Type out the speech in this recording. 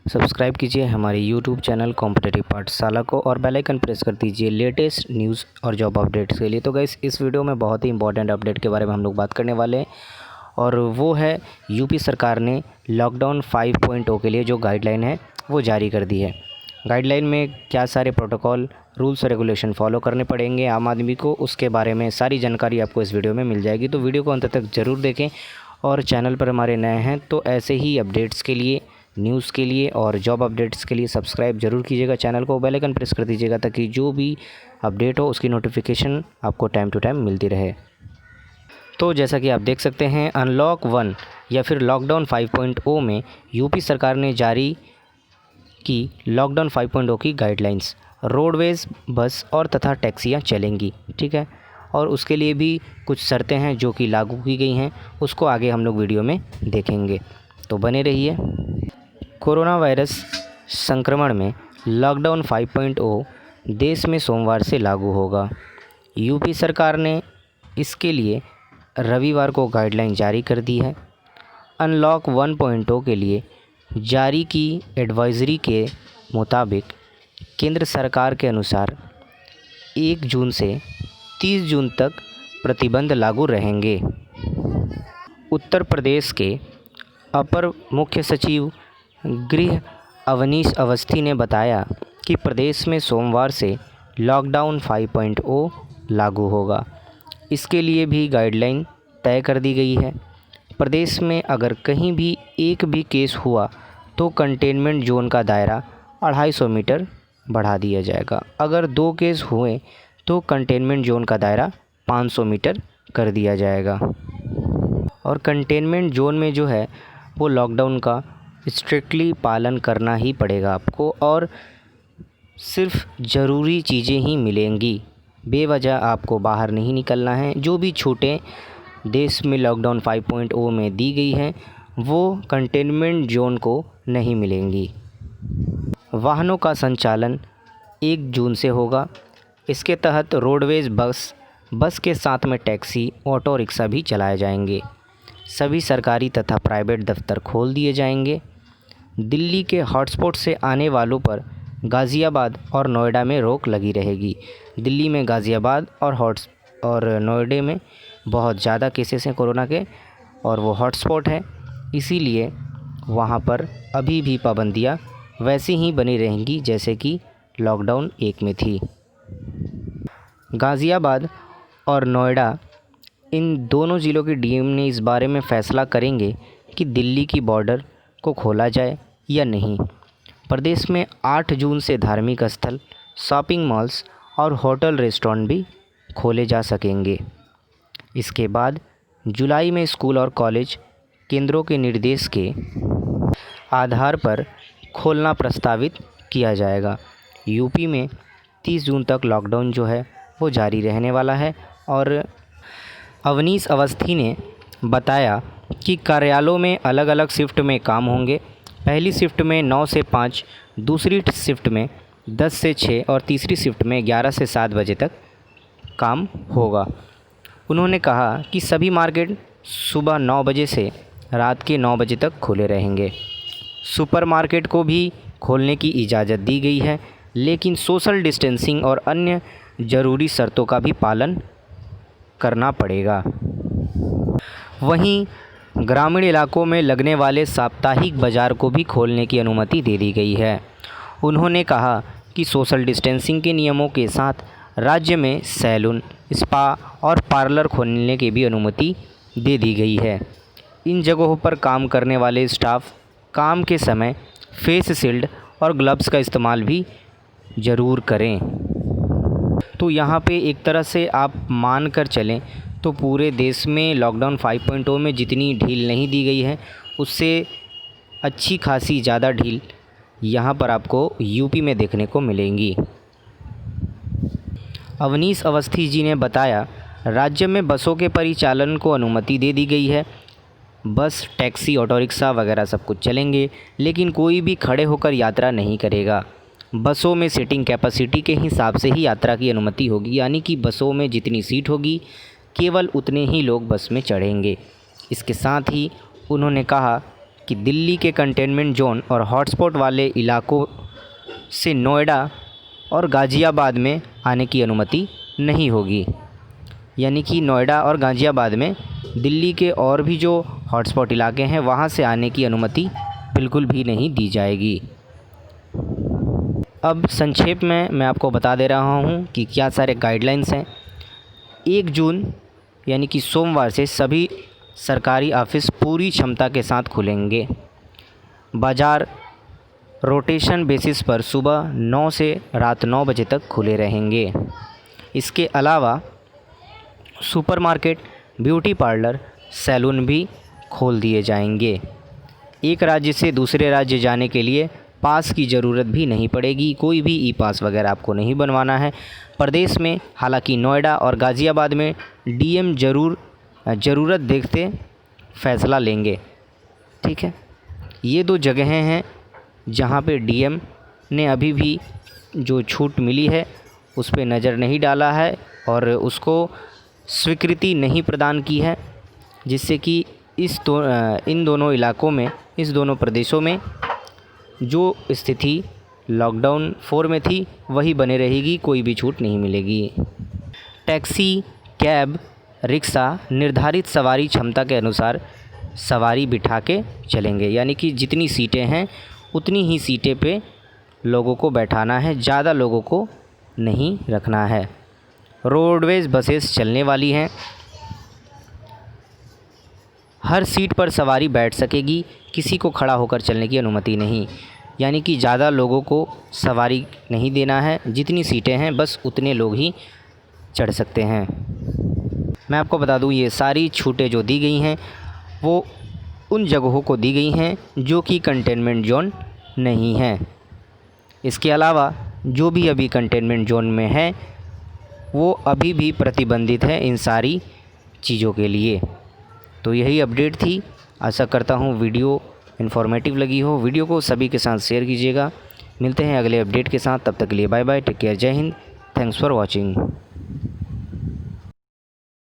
Subscribe कीजिए हमारे YouTube channel competitive पाठशाला को और बेल आइकन प्रेस कर दीजिए लेटेस्ट न्यूज़ और जॉब अपडेट्स के लिए। तो गाइस, इस वीडियो में बहुत ही इंपॉर्टेंट अपडेट के बारे में हम लोग बात करने वाले हैं और वो है यूपी सरकार ने लॉकडाउन 5.0 के लिए जो गाइडलाइन है वो जारी कर दी है। गाइडलाइन में क्या सारे प्रोटोकॉल, रूल्स और रेगुलेशन फॉलो करने पड़ेंगे आम आदमी को, उसके बारे में सारी जानकारी आपको इस वीडियो में मिल जाएगी। तो वीडियो को अंत तक ज़रूर देखें और चैनल पर हमारे नए हैं तो ऐसे ही अपडेट्स के लिए, न्यूज़ के लिए और जॉब अपडेट्स के लिए सब्सक्राइब जरूर कीजिएगा चैनल को, बेल आइकन प्रेस कर दीजिएगा ताकि जो भी अपडेट हो उसकी नोटिफिकेशन आपको टाइम टू टाइम मिलती रहे। तो जैसा कि आप देख सकते हैं, अनलॉक 1 या फिर लॉकडाउन 5.0 में यूपी सरकार ने जारी की लॉकडाउन 5.0 की गाइडलाइंस। रोडवेज़, बस और तथा टैक्सियाँ चलेंगी, ठीक है। और उसके लिए भी कुछ शर्तें हैं जो कि लागू की गई हैं, उसको आगे हम लोग वीडियो में देखेंगे, तो बने रहिए। कोरोना वायरस संक्रमण में लॉकडाउन 5.0 देश में सोमवार से लागू होगा। यूपी सरकार ने इसके लिए रविवार को गाइडलाइन जारी कर दी है। अनलॉक 1.0 के लिए जारी की एडवाइजरी के मुताबिक केंद्र सरकार के अनुसार 1 जून से 30 जून तक प्रतिबंध लागू रहेंगे। उत्तर प्रदेश के अपर मुख्य सचिव गृह अवनीश अवस्थी ने बताया कि प्रदेश में सोमवार से लॉकडाउन 5.0 लागू होगा। इसके लिए भी गाइडलाइन तय कर दी गई है। प्रदेश में अगर कहीं भी एक भी केस हुआ तो कंटेनमेंट जोन का दायरा 250 मीटर बढ़ा दिया जाएगा। अगर 2 केस हुए तो कंटेनमेंट जोन का दायरा 500 मीटर कर दिया जाएगा। और कंटेनमेंट जोन में जो है वो लॉकडाउन का स्ट्रिक्टली पालन करना ही पड़ेगा आपको और सिर्फ ज़रूरी चीज़ें ही मिलेंगी। बेवजह आपको बाहर नहीं निकलना है। जो भी छूटें देश में लॉकडाउन 5.0 में दी गई हैं वो कंटेनमेंट जोन को नहीं मिलेंगी। वाहनों का संचालन 1 जून से होगा। इसके तहत रोडवेज़, बस के साथ में टैक्सी, ऑटो रिक्शा भी चलाए जाएंगे। सभी सरकारी तथा प्राइवेट दफ्तर खोल दिए जाएंगे। दिल्ली के हॉटस्पॉट से आने वालों पर गाज़ियाबाद और नोएडा में रोक लगी रहेगी। दिल्ली में, गाज़ियाबाद और नोएडा में बहुत ज़्यादा केसेस हैं कोरोना के और वो हॉटस्पॉट है, इसीलिए वहाँ पर अभी भी पाबंदियाँ वैसी ही बनी रहेंगी जैसे कि लॉकडाउन 1 में थी। गाज़ियाबाद और नोएडा, इन दोनों ज़िलों के डीएम ने इस बारे में फ़ैसला करेंगे कि दिल्ली की बॉर्डर को खोला जाए या नहीं। प्रदेश में 8 जून से धार्मिक स्थल, शॉपिंग मॉल्स और होटल, रेस्टोरेंट भी खोले जा सकेंगे। इसके बाद जुलाई में स्कूल और कॉलेज केंद्रों के निर्देश के आधार पर खोलना प्रस्तावित किया जाएगा। यूपी में 30 जून तक लॉकडाउन जो है वो जारी रहने वाला है। और अवनीश अवस्थी ने बताया कि कार्यालयों में अलग अलग शिफ्ट में काम होंगे। पहली शिफ्ट में 9 से 5, दूसरी शिफ्ट में 10 से 6 और तीसरी शिफ्ट में 11 से 7 बजे तक काम होगा। उन्होंने कहा कि सभी मार्केट सुबह 9 बजे से रात के 9 बजे तक खुले रहेंगे। सुपरमार्केट को भी खोलने की इजाज़त दी गई है, लेकिन सोशल डिस्टेंसिंग और अन्य ज़रूरी शर्तों का भी पालन करना पड़ेगा। वहीं ग्रामीण इलाकों में लगने वाले साप्ताहिक बाज़ार को भी खोलने की अनुमति दे दी गई है। उन्होंने कहा कि सोशल डिस्टेंसिंग के नियमों के साथ राज्य में सैलून, स्पा और पार्लर खोलने की भी अनुमति दे दी गई है। इन जगहों पर काम करने वाले स्टाफ काम के समय फेस शील्ड और ग्लव्स का इस्तेमाल भी ज़रूर करें। तो यहाँ पे एक तरह से आप मान कर चलें तो पूरे देश में लॉकडाउन 5.0 में जितनी ढील नहीं दी गई है उससे अच्छी खासी ज़्यादा ढील यहाँ पर आपको यूपी में देखने को मिलेंगी। अवनीश अवस्थी जी ने बताया, राज्य में बसों के परिचालन को अनुमति दे दी गई है। बस, टैक्सी, ऑटो रिक्शा वगैरह सब कुछ चलेंगे, लेकिन कोई भी खड़े होकर यात्रा नहीं करेगा। बसों में सीटिंग कैपेसिटी के हिसाब से ही यात्रा की अनुमति होगी, यानी कि बसों में जितनी सीट होगी केवल उतने ही लोग बस में चढ़ेंगे। इसके साथ ही उन्होंने कहा कि दिल्ली के कंटेनमेंट जोन और हॉटस्पॉट वाले इलाकों से नोएडा और गाज़ियाबाद में आने की अनुमति नहीं होगी। यानी कि नोएडा और गाज़ियाबाद में दिल्ली के और भी जो हॉटस्पॉट इलाके हैं वहाँ से आने की अनुमति बिल्कुल भी नहीं दी जाएगी। अब संक्षेप में मैं आपको बता दे रहा हूँ कि क्या सारे गाइडलाइंस हैं। 1 जून यानी कि सोमवार से सभी सरकारी ऑफिस पूरी क्षमता के साथ खुलेंगे। बाज़ार रोटेशन बेसिस पर सुबह 9 से रात 9 बजे तक खुले रहेंगे। इसके अलावा सुपरमार्केट, ब्यूटी पार्लर, सैलून भी खोल दिए जाएंगे। एक राज्य से दूसरे राज्य जाने के लिए पास की ज़रूरत भी नहीं पड़ेगी। कोई भी ई पास वगैरह आपको नहीं बनवाना है। प्रदेश में हालांकि नोएडा और गाज़ियाबाद में डीएम ज़रूरत देखते फ़ैसला लेंगे। ठीक है, ये 2 जगहें हैं जहां पे डीएम ने अभी भी जो छूट मिली है उस पे नज़र नहीं डाला है और उसको स्वीकृति नहीं प्रदान की है, जिससे कि इन दोनों इलाकों में, इस दोनों प्रदेशों में जो स्थिति लॉकडाउन 4 में थी वही बने रहेगी, कोई भी छूट नहीं मिलेगी। टैक्सी, कैब, रिक्शा निर्धारित सवारी क्षमता के अनुसार सवारी बिठा के चलेंगे। यानी कि जितनी सीटें हैं उतनी ही सीटें पे लोगों को बैठाना है, ज़्यादा लोगों को नहीं रखना है। रोडवेज़ बसेस चलने वाली हैं। हर सीट पर सवारी बैठ सकेगी, किसी को खड़ा होकर चलने की अनुमति नहीं। यानी कि ज़्यादा लोगों को सवारी नहीं देना है, जितनी सीटें हैं बस उतने लोग ही चढ़ सकते हैं। मैं आपको बता दूं, ये सारी छूटें जो दी गई हैं वो उन जगहों को दी गई हैं जो कि कंटेनमेंट जोन नहीं है। इसके अलावा जो भी अभी कंटेनमेंट जोन में है वो अभी भी प्रतिबंधित है इन सारी चीज़ों के लिए। तो यही अपडेट थी। आशा करता हूँ वीडियो इन्फॉर्मेटिव लगी हो। वीडियो को सभी के साथ शेयर कीजिएगा। मिलते हैं अगले अपडेट के साथ, तब तक के लिए बाय बाय, टेक केयर, जय हिंद, थैंक्स फॉर वॉचिंग।